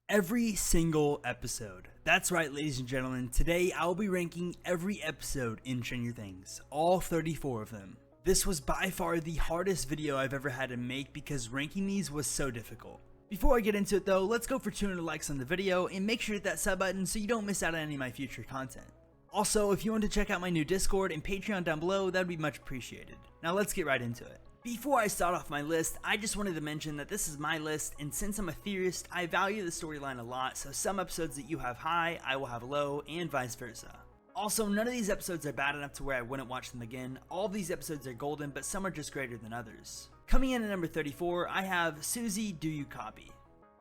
Every single episode. That's right, ladies and gentlemen. Today I will be ranking every episode in Stranger Things, all 34 of them. This was by far the hardest video I've ever had to make because ranking these was so difficult. Before I get into it though, let's go for 200 likes on the video and make sure to hit that sub button so you don't miss out on any of my future content. Also, if you want to check out my new Discord and Patreon down below, that would be much appreciated. Now let's get right into it. Before I start off my list, I just wanted to mention that this is my list, and since I'm a theorist, I value the storyline a lot, so some episodes that you have high, I will have low, and vice versa. Also, none of these episodes are bad enough to where I wouldn't watch them again. All of these episodes are golden, but some are just greater than others. Coming in at number 34, I have SUZIE, Do You Copy?,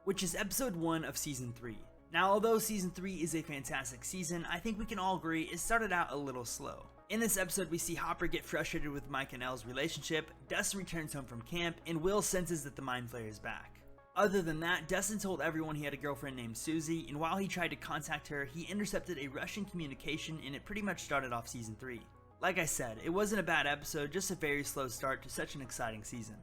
which is episode 1 of season 3. Now, although season 3 is a fantastic season, I think we can all agree it started out a little slow. In this episode, we see Hopper get frustrated with Mike and Elle's relationship, Dustin returns home from camp, and Will senses that the Mind Flayer is back. Other than that, Dustin told everyone he had a girlfriend named SUZIE, and while he tried to contact her, he intercepted a Russian communication, and it pretty much started off season 3. Like I said, it wasn't a bad episode, just a very slow start to such an exciting season.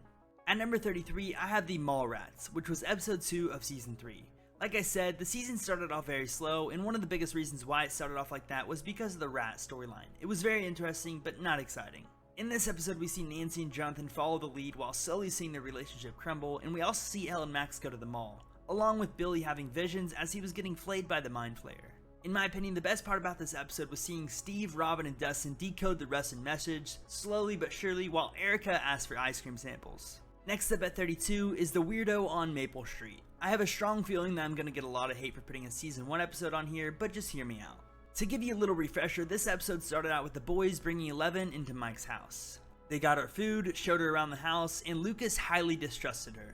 At number 33, I have the Mallrats, which was episode 2 of season 3. Like I said, the season started off very slow, and one of the biggest reasons why it started off like that was because of the rat storyline. It was very interesting, but not exciting. In this episode, we see Nancy and Jonathan follow the lead while slowly seeing their relationship crumble, and we also see Elle and Max go to the mall, along with Billy having visions as he was getting flayed by the Mind Flayer. In my opinion, the best part about this episode was seeing Steve, Robin, and Dustin decode the Russian message, slowly but surely, while Erica asked for ice cream samples. Next up at 32 is the Weirdo on Maple Street. I have a strong feeling that I'm going to get a lot of hate for putting a season 1 episode on here, but just hear me out. To give you a little refresher, this episode started out with the boys bringing Eleven into Mike's house. They got her food, showed her around the house, and Lucas highly distrusted her.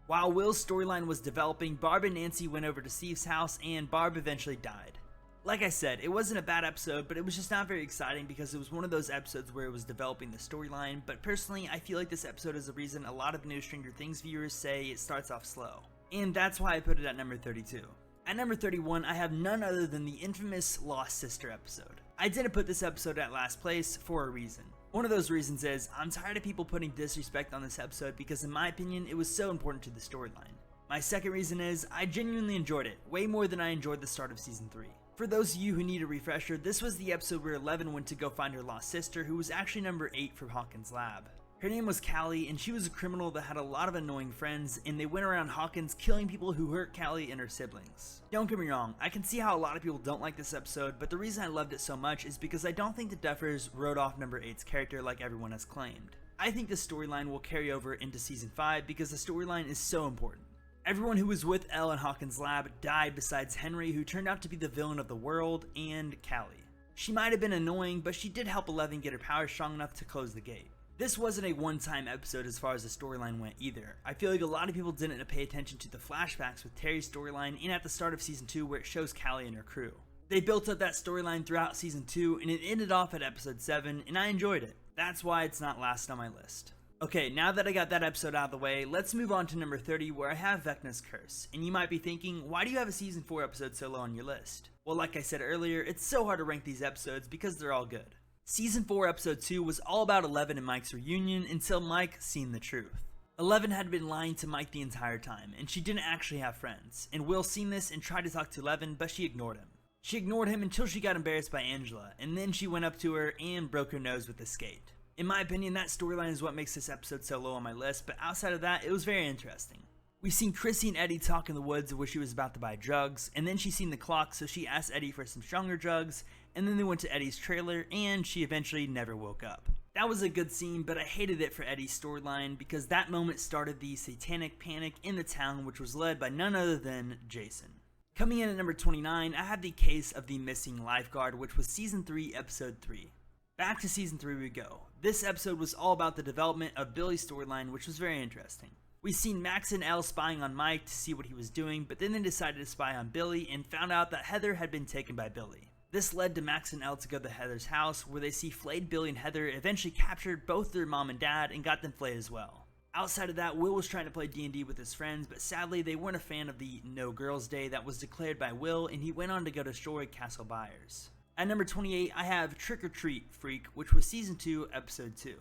While Will's storyline was developing, Barb and Nancy went over to Steve's house, and Barb eventually died. Like I said, it wasn't a bad episode, but it was just not very exciting because it was one of those episodes where it was developing the storyline, but personally, I feel like this episode is the reason a lot of new Stranger Things viewers say it starts off slow. And that's why I put it at number 32. At number 31, I have none other than the infamous Lost Sister episode. I didn't put this episode at last place for a reason. One of those reasons is, I'm tired of people putting disrespect on this episode because in my opinion, it was so important to the storyline. My second reason is, I genuinely enjoyed it, way more than I enjoyed the start of season 3. For those of you who need a refresher, this was the episode where Eleven went to go find her lost sister, who was actually number 8 from Hawkins' lab. Her name was Callie, and she was a criminal that had a lot of annoying friends, and they went around Hawkins killing people who hurt Callie and her siblings. Don't get me wrong, I can see how a lot of people don't like this episode, but the reason I loved it so much is because I don't think the Duffers wrote off number 8's character like everyone has claimed. I think the storyline will carry over into season 5 because the storyline is so important. Everyone who was with Elle in Hawkins' lab died besides Henry, who turned out to be the villain of the world, and Callie. She might have been annoying, but she did help Eleven get her power strong enough to close the gate. This wasn't a one-time episode as far as the storyline went either. I feel like a lot of people didn't pay attention to the flashbacks with Terry's storyline and at the start of season 2 where it shows Callie and her crew. They built up that storyline throughout season 2 and it ended off at episode 7 and I enjoyed it. That's why it's not last on my list. Okay, now that I got that episode out of the way, let's move on to number 30 where I have Vecna's Curse. And you might be thinking, why do you have a season 4 episode so low on your list? Well, like I said earlier, it's so hard to rank these episodes because they're all good. Season 4 episode 2 was all about Eleven and Mike's reunion until Mike seen the truth. Eleven had been lying to Mike the entire time, and she didn't actually have friends, and Will seen this and tried to talk to Eleven, but she ignored him. She ignored him until she got embarrassed by Angela, and then she went up to her and broke her nose with a skate. In my opinion, that storyline is what makes this episode so low on my list, but outside of that, it was very interesting. We seen Chrissy and Eddie talk in the woods where she was about to buy drugs, and then she seen the clock, so she asked Eddie for some stronger drugs, and then they went to Eddie's trailer, and she eventually never woke up. That was a good scene, but I hated it for Eddie's storyline because that moment started the satanic panic in the town, which was led by none other than Jason. Coming in at number 29, I have the case of the missing lifeguard, which was season 3, episode 3. Back to season 3 we go. This episode was all about the development of Billy's storyline, which was very interesting. We seen Max and Elle spying on Mike to see what he was doing, but then they decided to spy on Billy and found out that Heather had been taken by Billy. This led to Max and Elle to go to Heather's house, where they see flayed Billy and Heather eventually captured both their mom and dad and got them flayed as well. Outside of that, Will was trying to play D&D with his friends, but sadly they weren't a fan of the No Girls Day that was declared by Will, and he went on to go destroy Castle Byers. At number 28, I have Trick or Treat Freak, which was season 2, episode 2.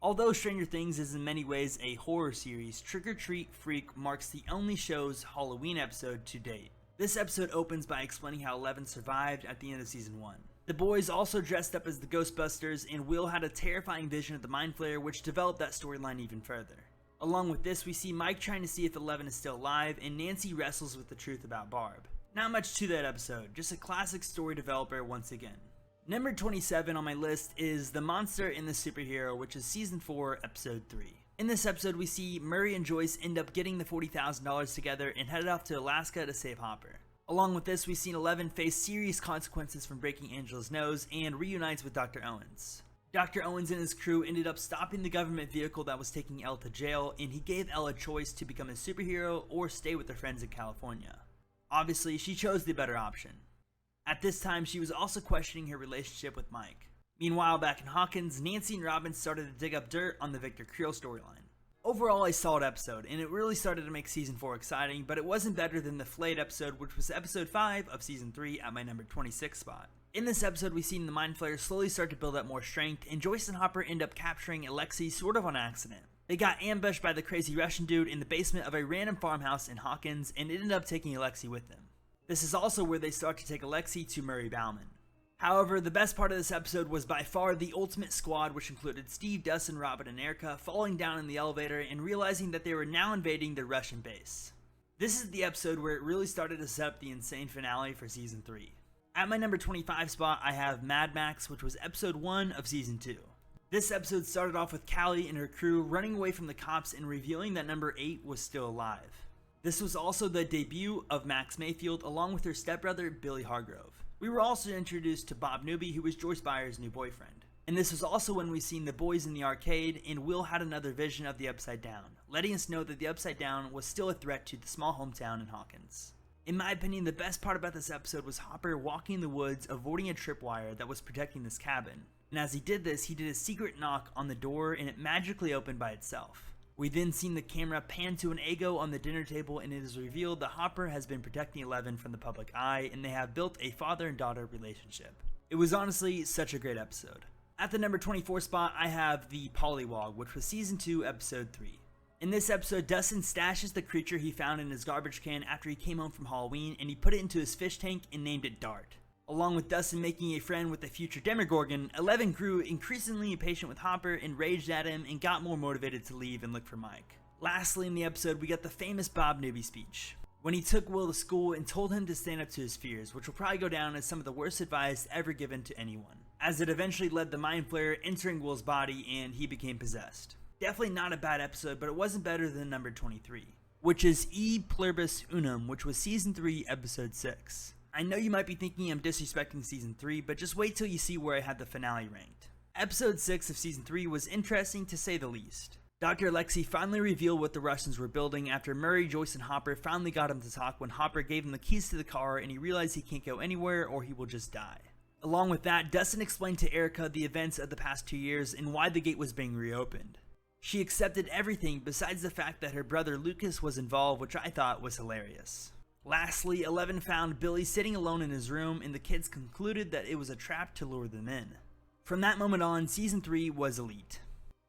Although Stranger Things is in many ways a horror series, Trick or Treat Freak marks the only show's Halloween episode to date. This episode opens by explaining how 11 survived at the end of season 1. The boys also dressed up as the Ghostbusters, and Will had a terrifying vision of the Mind Flayer, which developed that storyline even further. Along with this, we see Mike trying to see if 11 is still alive, and Nancy wrestles with the truth about Barb. Not much to that episode, just a classic story developer once again. Number 27 on my list is The Monster and the Superhero, which is season 4, episode 3. In this episode, we see Murray and Joyce end up getting the $40,000 together and headed off to Alaska to save Hopper. Along with this, we've seen 11 face serious consequences from breaking Angela's nose and reunites with Dr. Owens. Dr. Owens and his crew ended up stopping the government vehicle that was taking Elle to jail, and he gave Elle a choice to become a superhero or stay with her friends in California. Obviously, she chose the better option. At this time, she was also questioning her relationship with Mike. Meanwhile, back in Hawkins, Nancy and Robin started to dig up dirt on the Victor Creel storyline. Overall, a solid episode, and it really started to make season 4 exciting, but it wasn't better than the Flayed episode, which was episode 5 of season 3 at my number 26 spot. In this episode, we've seen the Mind Flayer slowly start to build up more strength, and Joyce and Hopper end up capturing Alexei sort of on accident. They got ambushed by the crazy Russian dude in the basement of a random farmhouse in Hawkins, and ended up taking Alexei with them. This is also where they start to take Alexei to Murray Bauman. However, the best part of this episode was by far the ultimate squad, which included Steve, Dustin, Robin, and Erica falling down in the elevator and realizing that they were now invading the Russian base. This is the episode where it really started to set up the insane finale for season 3. At my number 25 spot, I have Mad Max, which was episode 1 of season 2. This episode started off with Callie and her crew running away from the cops and revealing that number 8 was still alive. This was also the debut of Max Mayfield along with her stepbrother Billy Hargrove. We were also introduced to Bob Newby, who was Joyce Byers' new boyfriend. And this was also when we seen the boys in the arcade, and Will had another vision of the Upside Down, letting us know that the Upside Down was still a threat to the small hometown in Hawkins. In my opinion, the best part about this episode was Hopper walking in the woods, avoiding a tripwire that was protecting this cabin. And as he did this, he did a secret knock on the door, and it magically opened by itself. We then seen the camera pan to an Eggo on the dinner table, and it is revealed that Hopper has been protecting 11 from the public eye, and they have built a father and daughter relationship. It was honestly such a great episode. At the number 24 spot, I have the POLLYWOG, which was season 2, episode 3. In this episode, Dustin stashes the creature he found in his garbage can after he came home from Halloween, and he put it into his fish tank and named it Dart. Along with Dustin making a friend with the future Demogorgon, 11 grew increasingly impatient with Hopper and raged at him and got more motivated to leave and look for Mike. Lastly in the episode, we got the famous Bob Newby speech, when he took Will to school and told him to stand up to his fears, which will probably go down as some of the worst advice ever given to anyone, as it eventually led the Mind Flayer entering Will's body and he became possessed. Definitely not a bad episode, but it wasn't better than number 23, which is PLURBIS UNUM, which was season 3, episode 6. I know you might be thinking I'm disrespecting season 3, but just wait till you see where I had the finale ranked. Episode 6 of season 3 was interesting to say the least. Dr. Alexei finally revealed what the Russians were building after Murray, Joyce, and Hopper finally got him to talk when Hopper gave him the keys to the car and he realized he can't go anywhere or he will just die. Along with that, Dustin explained to Erica the events of the past 2 years and why the gate was being reopened. She accepted everything besides the fact that her brother Lucas was involved, which I thought was hilarious. Lastly, 11 found Billy sitting alone in his room, and the kids concluded that it was a trap to lure them in. From that moment on, season 3 was elite.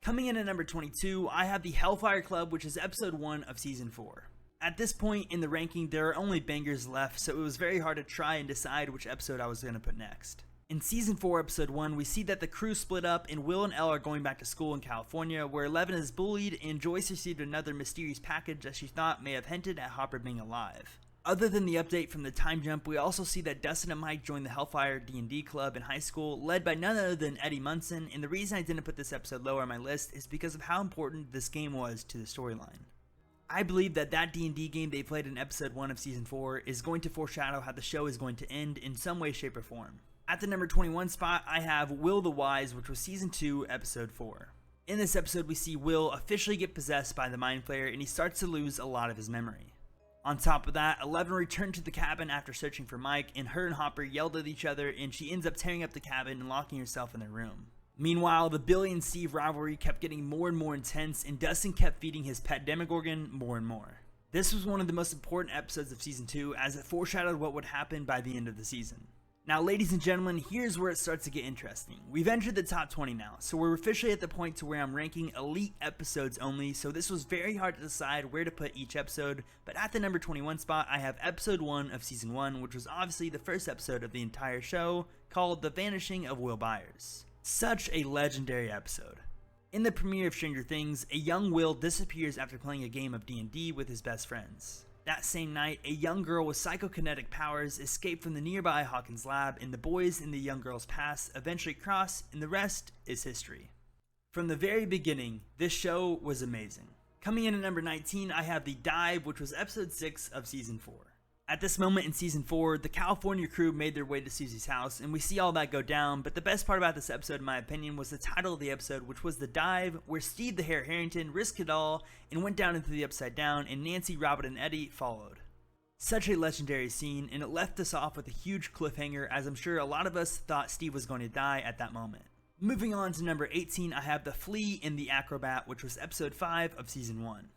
Coming in at number 22, I have the HELLFIRE Club, which is episode 1 of season 4. At this point in the ranking, there are only bangers left, so it was very hard to try and decide which episode I was going to put next. In season 4, episode 1, we see that the crew split up and Will and Elle are going back to school in California, where 11 is bullied and Joyce received another mysterious package that she thought may have hinted at Hopper being alive. Other than the update from the time jump, we also see that Dustin and Mike joined the HELLFIRE D&D club in high school, led by none other than Eddie Munson, and the reason I didn't put this episode lower on my list is because of how important this game was to the storyline. I believe that D&D game they played in episode 1 of season 4 is going to foreshadow how the show is going to end in some way, shape, or form. At the number 21 spot, I have Will the Wise, which was season 2, episode 4. In this episode, we see Will officially get possessed by the Mind Flayer, and he starts to lose a lot of his memory. On top of that, 11 returned to the cabin after searching for Mike, and her and Hopper yelled at each other, and she ends up tearing up the cabin and locking herself in their room. Meanwhile, the Billy and Steve rivalry kept getting more and more intense, and Dustin kept feeding his pet Demogorgon more and more. This was one of the most important episodes of season 2, as it foreshadowed what would happen by the end of the season. Now, ladies and gentlemen, here's where it starts to get interesting. We've entered the top 20 now, so we're officially at the point to where I'm ranking elite episodes only, so this was very hard to decide where to put each episode, but at the number 21 spot, I have episode 1 of season 1, which was obviously the first episode of the entire show, called The Vanishing of Will Byers. Such a legendary episode. In the premiere of Stranger Things, a young Will disappears after playing a game of D&D with his best friends. That same night, a young girl with psychokinetic powers escaped from the nearby Hawkins lab, and the boys in the young girl's past eventually cross, and the rest is history. From the very beginning, this show was amazing. Coming in at number 19, I have The Dive, which was episode 6 of season 4. At this moment in season 4, the California crew made their way to SUZIE's house, and we see all that go down, but the best part about this episode, in my opinion, was the title of the episode, which was The Dive, where Steve the Hare Harrington risked it all and went down into the Upside Down, and Nancy, Robin, and Eddie followed. Such a legendary scene, and it left us off with a huge cliffhanger, as I'm sure a lot of us thought Steve was going to die at that moment. Moving on to number 18, I have The Flea and the Acrobat, which was episode 5 of season 1.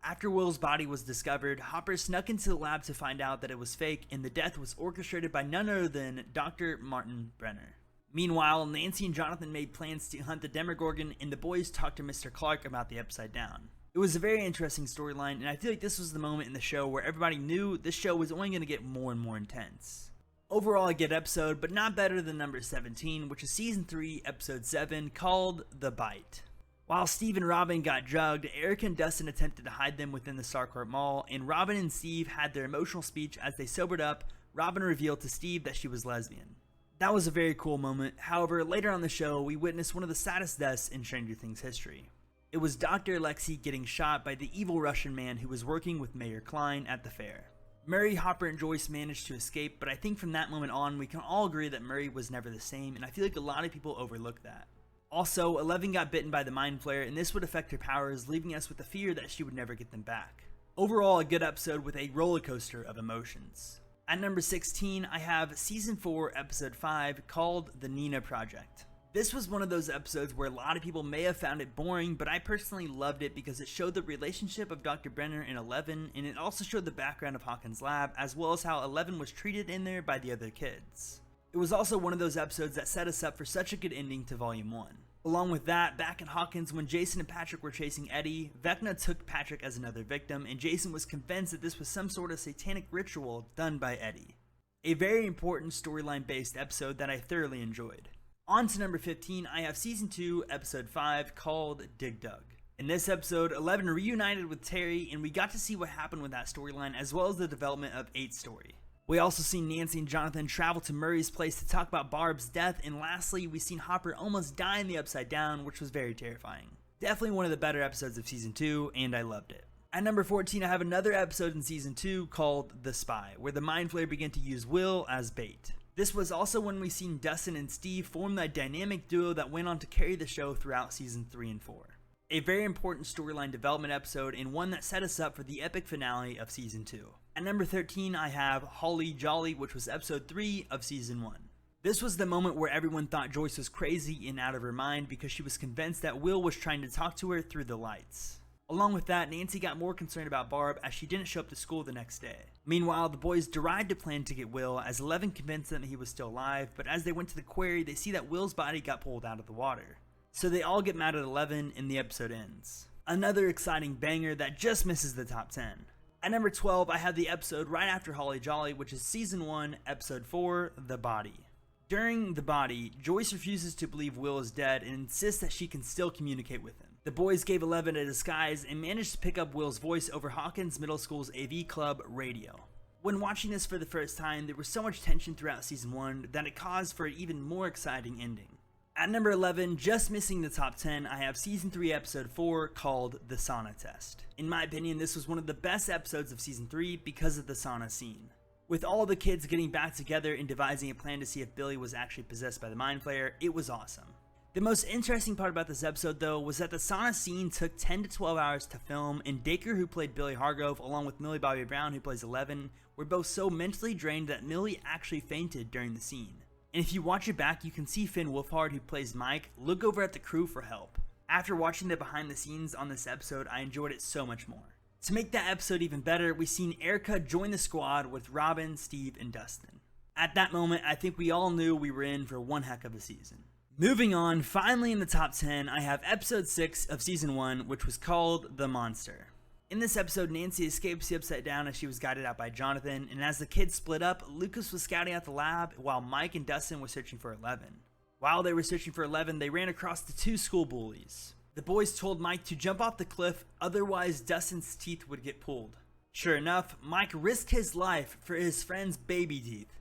After Will's body was discovered, Hopper snuck into the lab to find out that it was fake, and the death was orchestrated by none other than Dr. Martin Brenner. Meanwhile, Nancy and Jonathan made plans to hunt the Demogorgon, and the boys talked to Mr. Clark about the Upside Down. It was a very interesting storyline, and I feel like this was the moment in the show where everybody knew this show was only going to get more and more intense. Overall, a good episode, but not better than number 17, which is season 3, episode 7, called The Bite. While Steve and Robin got drugged, Erica and Dustin attempted to hide them within the Starcourt Mall, and Robin and Steve had their emotional speech. As they sobered up, Robin revealed to Steve that she was lesbian. That was a very cool moment. However, later on the show, we witnessed one of the saddest deaths in Stranger Things history. It was Dr. Alexei getting shot by the evil Russian man who was working with Mayor Klein at the fair. Murray, Hopper, and Joyce managed to escape, but I think from that moment on, we can all agree that Murray was never the same, and I feel like a lot of people overlook that. Also, Eleven got bitten by the Mind Flayer, and this would affect her powers, leaving us with the fear that she would never get them back. Overall, a good episode with a roller coaster of emotions. At number 16, I have Season 4, Episode 5, called The Nina Project. This was one of those episodes where a lot of people may have found it boring, but I personally loved it because it showed the relationship of Dr. Brenner and Eleven, and it also showed the background of Hawkins' lab, as well as how Eleven was treated in there by the other kids. It was also one of those episodes that set us up for such a good ending to Volume 1. Along with that, back in Hawkins, when Jason and Patrick were chasing Eddie, Vecna took Patrick as another victim, and Jason was convinced that this was some sort of satanic ritual done by Eddie. A very important storyline based episode that I thoroughly enjoyed. On to number 15, I have Season 2, Episode 5, called Dig Dug. In this episode, Eleven reunited with Terry, and we got to see what happened with that storyline, as well as the development of 8's story. We also seen Nancy and Jonathan travel to Murray's place to talk about Barb's death, and lastly, we seen Hopper almost die in the Upside Down, which was very terrifying. Definitely one of the better episodes of Season 2, and I loved it. At number 14, I have another episode in Season 2 called The Spy, where the Mind Flayer began to use Will as bait. This was also when we seen Dustin and Steve form that dynamic duo that went on to carry the show throughout Season 3 and 4. A very important storyline development episode, and one that set us up for the epic finale of Season 2. At number 13, I have Holly Jolly, which was episode 3 of season 1. This was the moment where everyone thought Joyce was crazy and out of her mind because she was convinced that Will was trying to talk to her through the lights. Along with that, Nancy got more concerned about Barb as she didn't show up to school the next day. Meanwhile, the boys derived a plan to get Will as Eleven convinced them that he was still alive, but as they went to the quarry, they see that Will's body got pulled out of the water. So they all get mad at Eleven and the episode ends. Another exciting banger that just misses the top 10. At number 12, I have the episode right after Holly Jolly, which is Season 1, Episode 4, The Body. During The Body, Joyce refuses to believe Will is dead and insists that she can still communicate with him. The boys gave Eleven a disguise and managed to pick up Will's voice over Hawkins Middle School's AV Club radio. When watching this for the first time, there was so much tension throughout Season 1 that it caused for an even more exciting ending. At number 11, just missing the top 10, I have Season 3, Episode 4, called The Sauna Test. In my opinion, this was one of the best episodes of Season 3 because of the sauna scene. With all the kids getting back together and devising a plan to see if Billy was actually possessed by the Mind Flayer, it was awesome. The most interesting part about this episode, though, was that the sauna scene took 10 to 12 hours to film, and Dacre, who played Billy Hargrove, along with Millie Bobby Brown, who plays Eleven, were both so mentally drained that Millie actually fainted during the scene. And if you watch it back, you can see Finn Wolfhard, who plays Mike, look over at the crew for help. After watching the behind the scenes on this episode, I enjoyed it so much more. To make that episode even better, we seen Erica join the squad with Robin, Steve, and Dustin. At that moment, I think we all knew we were in for one heck of a season. Moving on, finally in the top 10, I have episode 6 of season 1, which was called The Monster. In this episode, Nancy escapes the Upside Down as she was guided out by Jonathan, and as the kids split up, Lucas was scouting out the lab while Mike and Dustin were searching for Eleven. While they were searching for Eleven, they ran across the 2 school bullies. The boys told Mike to jump off the cliff, otherwise Dustin's teeth would get pulled. Sure enough, Mike risked his life for his friend's baby teeth.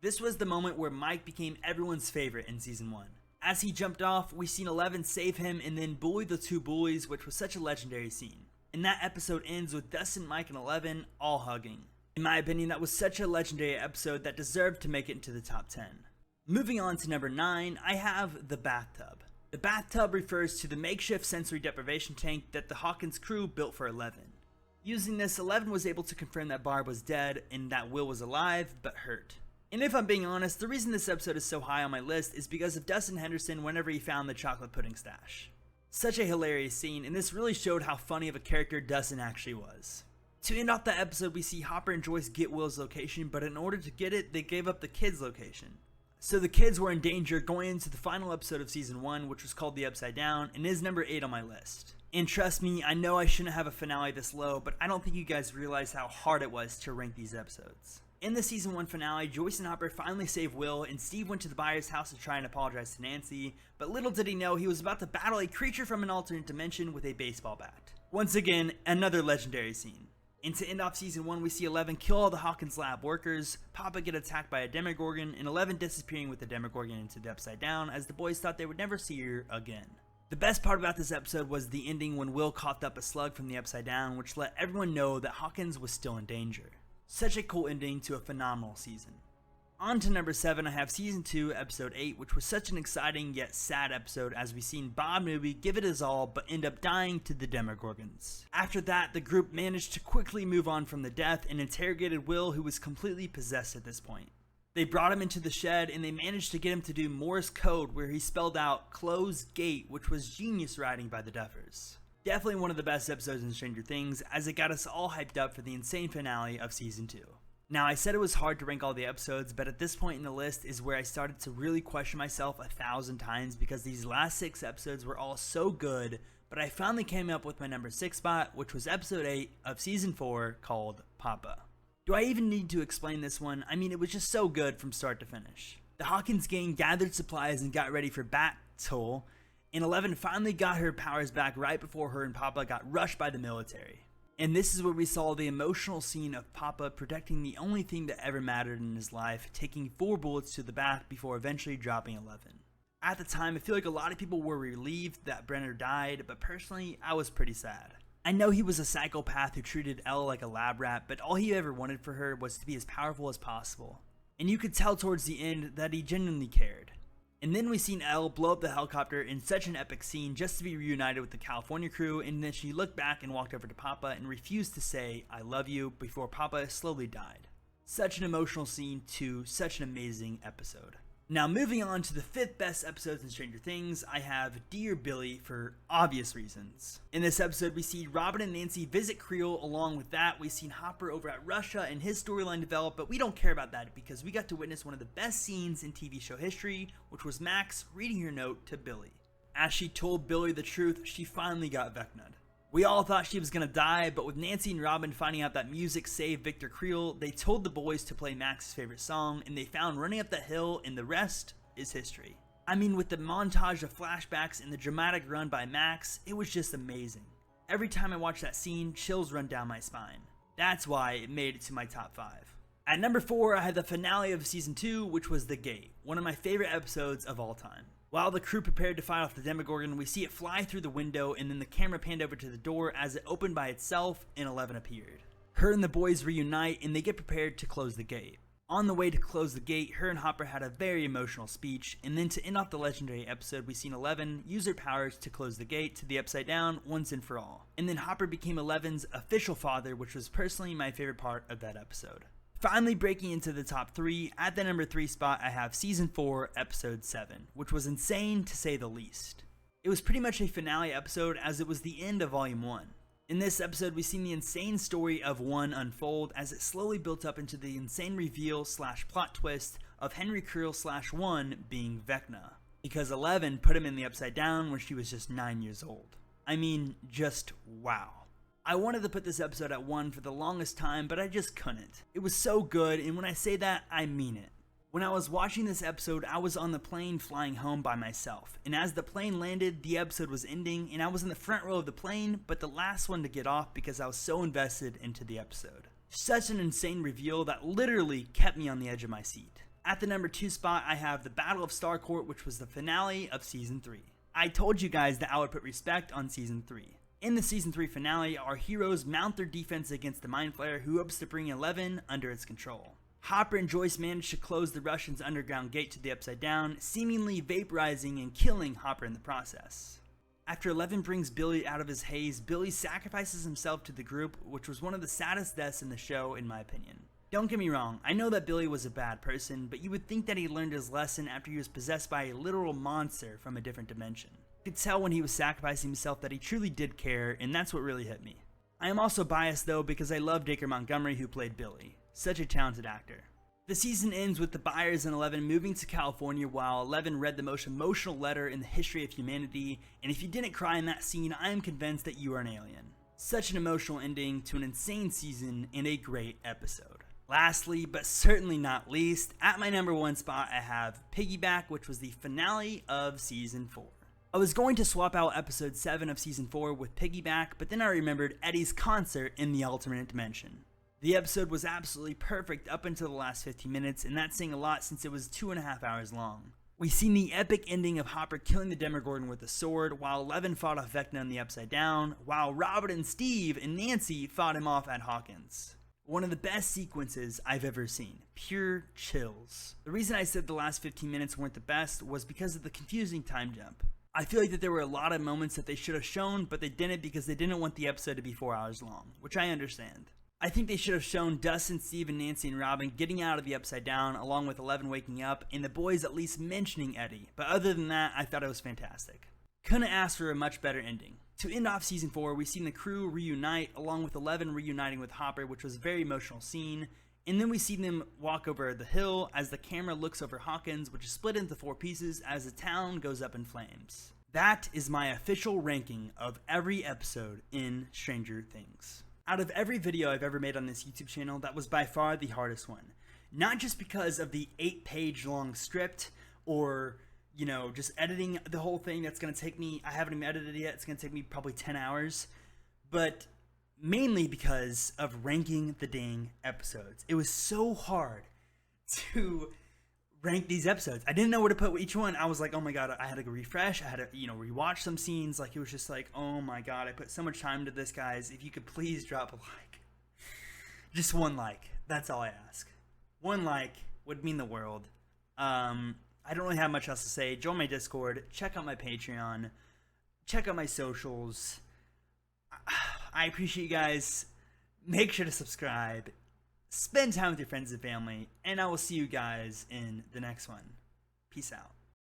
This was the moment where Mike became everyone's favorite in season 1. As he jumped off, we seen Eleven save him and then bully the 2 bullies, which was such a legendary scene. And that episode ends with Dustin, Mike, and Eleven all hugging. In my opinion, that was such a legendary episode that deserved to make it into the top 10. Moving on to number 9, I have the bathtub. The bathtub refers to the makeshift sensory deprivation tank that the Hawkins crew built for Eleven. Using this, Eleven was able to confirm that Barb was dead and that Will was alive but hurt. And if I'm being honest, the reason this episode is so high on my list is because of Dustin Henderson whenever he found the chocolate pudding stash. Such a hilarious scene, and this really showed how funny of a character Dustin actually was. To end off the episode, we see Hopper and Joyce get Will's location, but in order to get it, they gave up the kids' location. So the kids were in danger going into the final episode of season 1, which was called The Upside Down, and is number 8 on my list. And trust me, I know I shouldn't have a finale this low, but I don't think you guys realize how hard it was to rank these episodes. In the season 1 finale, Joyce and Hopper finally saved Will, and Steve went to the Byers' house to try and apologize to Nancy, but little did he know he was about to battle a creature from an alternate dimension with a baseball bat. Once again, another legendary scene. And to end off season 1, we see Eleven kill all the Hawkins lab workers, Papa get attacked by a Demogorgon, and Eleven disappearing with the Demogorgon into the Upside Down as the boys thought they would never see her again. The best part about this episode was the ending when Will coughed up a slug from the Upside Down, which let everyone know that Hawkins was still in danger. Such a cool ending to a phenomenal season. On to number 7, I have season 2, episode 8, which was such an exciting yet sad episode as we seen Bob Newby give it his all but end up dying to the Demogorgons. After that, the group managed to quickly move on from the death and interrogated Will, who was completely possessed at this point. They brought him into the shed and they managed to get him to do Morse code where he spelled out "close gate," which was genius writing by the Duffers. Definitely one of the best episodes in Stranger Things, as it got us all hyped up for the insane finale of season 2. Now, I said it was hard to rank all the episodes, but at this point in the list is where I started to really question myself 1,000 times because these last 6 episodes were all so good, but I finally came up with my number 6 spot, which was episode 8 of season 4 called Papa. Do I even need to explain this one? I mean, it was just so good from start to finish. The Hawkins gang gathered supplies and got ready for battle, and Eleven finally got her powers back right before her and Papa got rushed by the military. And this is where we saw the emotional scene of Papa protecting the only thing that ever mattered in his life, taking 4 bullets to the back before eventually dropping Eleven. At the time, I feel like a lot of people were relieved that Brenner died, but personally, I was pretty sad. I know he was a psychopath who treated Elle like a lab rat, but all he ever wanted for her was to be as powerful as possible. And you could tell towards the end that he genuinely cared. And then we seen Elle blow up the helicopter in such an epic scene just to be reunited with the California crew, and then she looked back and walked over to Papa and refused to say "I love you" before Papa slowly died. Such an emotional scene to such an amazing episode. Now moving on to the 5th best episodes in Stranger Things, I have Dear Billy for obvious reasons. In this episode we see Robin and Nancy visit Creel. Along with that, we seen Hopper over at Russia and his storyline develop, but we don't care about that because we got to witness one of the best scenes in TV show history, which was Max reading her note to Billy. As she told Billy the truth, she finally got Vecna'd. We all thought she was gonna die, but with Nancy and Robin finding out that music saved Victor Creel, they told the boys to play Max's favorite song, and they found Running Up That Hill, and the rest is history. I mean, with the montage of flashbacks and the dramatic run by Max, it was just amazing. Every time I watch that scene, chills run down my spine. That's why it made it to my top 5. At number 4, I had the finale of season 2, which was The Gate, one of my favorite episodes of all time. While the crew prepared to fight off the Demogorgon, we see it fly through the window, and then the camera panned over to the door as it opened by itself and Eleven appeared. Her and the boys reunite and they get prepared to close the gate. On the way to close the gate, her and Hopper had a very emotional speech, and then to end off the legendary episode, we seen Eleven use her powers to close the gate to the Upside Down once and for all. And then Hopper became Eleven's official father, which was personally my favorite part of that episode. Finally breaking into the top 3, at the number 3 spot I have season 4 episode 7, which was insane to say the least. It was pretty much a finale episode as it was the end of volume 1. In this episode, we've seen the insane story of 1 unfold as it slowly built up into the insane reveal / plot twist of Henry Krill / 1 being Vecna, because 11 put him in the Upside Down when she was just 9 years old. I mean, just wow. I wanted to put this episode at 1 for the longest time, but I just couldn't. It was so good, and when I say that, I mean it. When I was watching this episode, I was on the plane flying home by myself, and as the plane landed, the episode was ending, and I was in the front row of the plane, but the last one to get off because I was so invested into the episode. Such an insane reveal that literally kept me on the edge of my seat. At the number 2 spot, I have the Battle of Starcourt, which was the finale of Season 3. I told you guys that I would put respect on Season 3. In the Season 3 finale, our heroes mount their defense against the Mind Flayer, who hopes to bring 11 under its control. Hopper and Joyce manage to close the Russians' underground gate to the Upside Down, seemingly vaporizing and killing Hopper in the process. After 11 brings Billy out of his haze, Billy sacrifices himself to the group, which was one of the saddest deaths in the show in my opinion. Don't get me wrong, I know that Billy was a bad person, but you would think that he learned his lesson after he was possessed by a literal monster from a different dimension. You could tell when he was sacrificing himself that he truly did care, and that's what really hit me. I am also biased though because I love Dacre Montgomery, who played Billy. Such a talented actor. The season ends with the Byers and 11 moving to California while 11 read the most emotional letter in the history of humanity, and if you didn't cry in that scene, I am convinced that you are an alien. Such an emotional ending to an insane season and a great episode. Lastly, but certainly not least, at my number 1 spot I have Piggyback, which was the finale of Season 4. I was going to swap out episode 7 of Season 4 with Piggyback, but then I remembered Eddie's concert in the alternate dimension. The episode was absolutely perfect up until the last 15 minutes, and that's saying a lot since it was 2.5 hours long. We seen the epic ending of Hopper killing the Demogorgon with a sword, while 11 fought off Vecna in the Upside Down, while Robert and Steve and Nancy fought him off at Hawkins. One of the best sequences I've ever seen. Pure chills. The reason I said the last 15 minutes weren't the best was because of the confusing time jump. I feel like that there were a lot of moments that they should have shown, but they didn't because they didn't want the episode to be 4 hours long, which I understand. I think they should have shown Dustin, Steve, and Nancy and Robin getting out of the Upside Down, along with 11 waking up, and the boys at least mentioning Eddie, but other than that, I thought it was fantastic. Couldn't ask for a much better ending. To end off Season 4, we've seen the crew reunite, along with 11 reuniting with Hopper, which was a very emotional scene, and then we see them walk over the hill as the camera looks over Hawkins, which is split into 4 pieces as the town goes up in flames. That is my official ranking of every episode in Stranger Things. Out of every video I've ever made on this YouTube channel, that was by far the hardest one. Not just because of the 8-page long script or, you know, just editing the whole thing that's going to take me, I haven't even edited it yet, it's going to take me probably 10 hours, but mainly because of ranking the dang episodes. It was so hard to rank these episodes. I didn't know where to put each one. I was like, oh my god, I had to go refresh. I had to, rewatch some scenes. Like, it was just like, oh my god, I put so much time into this, guys. If you could please drop a like. Just 1 like. That's all I ask. 1 like would mean the world. I don't really have much else to say. Join my Discord. Check out my Patreon. Check out my socials. I appreciate you guys. Make sure to subscribe. Spend time with your friends and family, and I will see you guys in the next one. Peace out.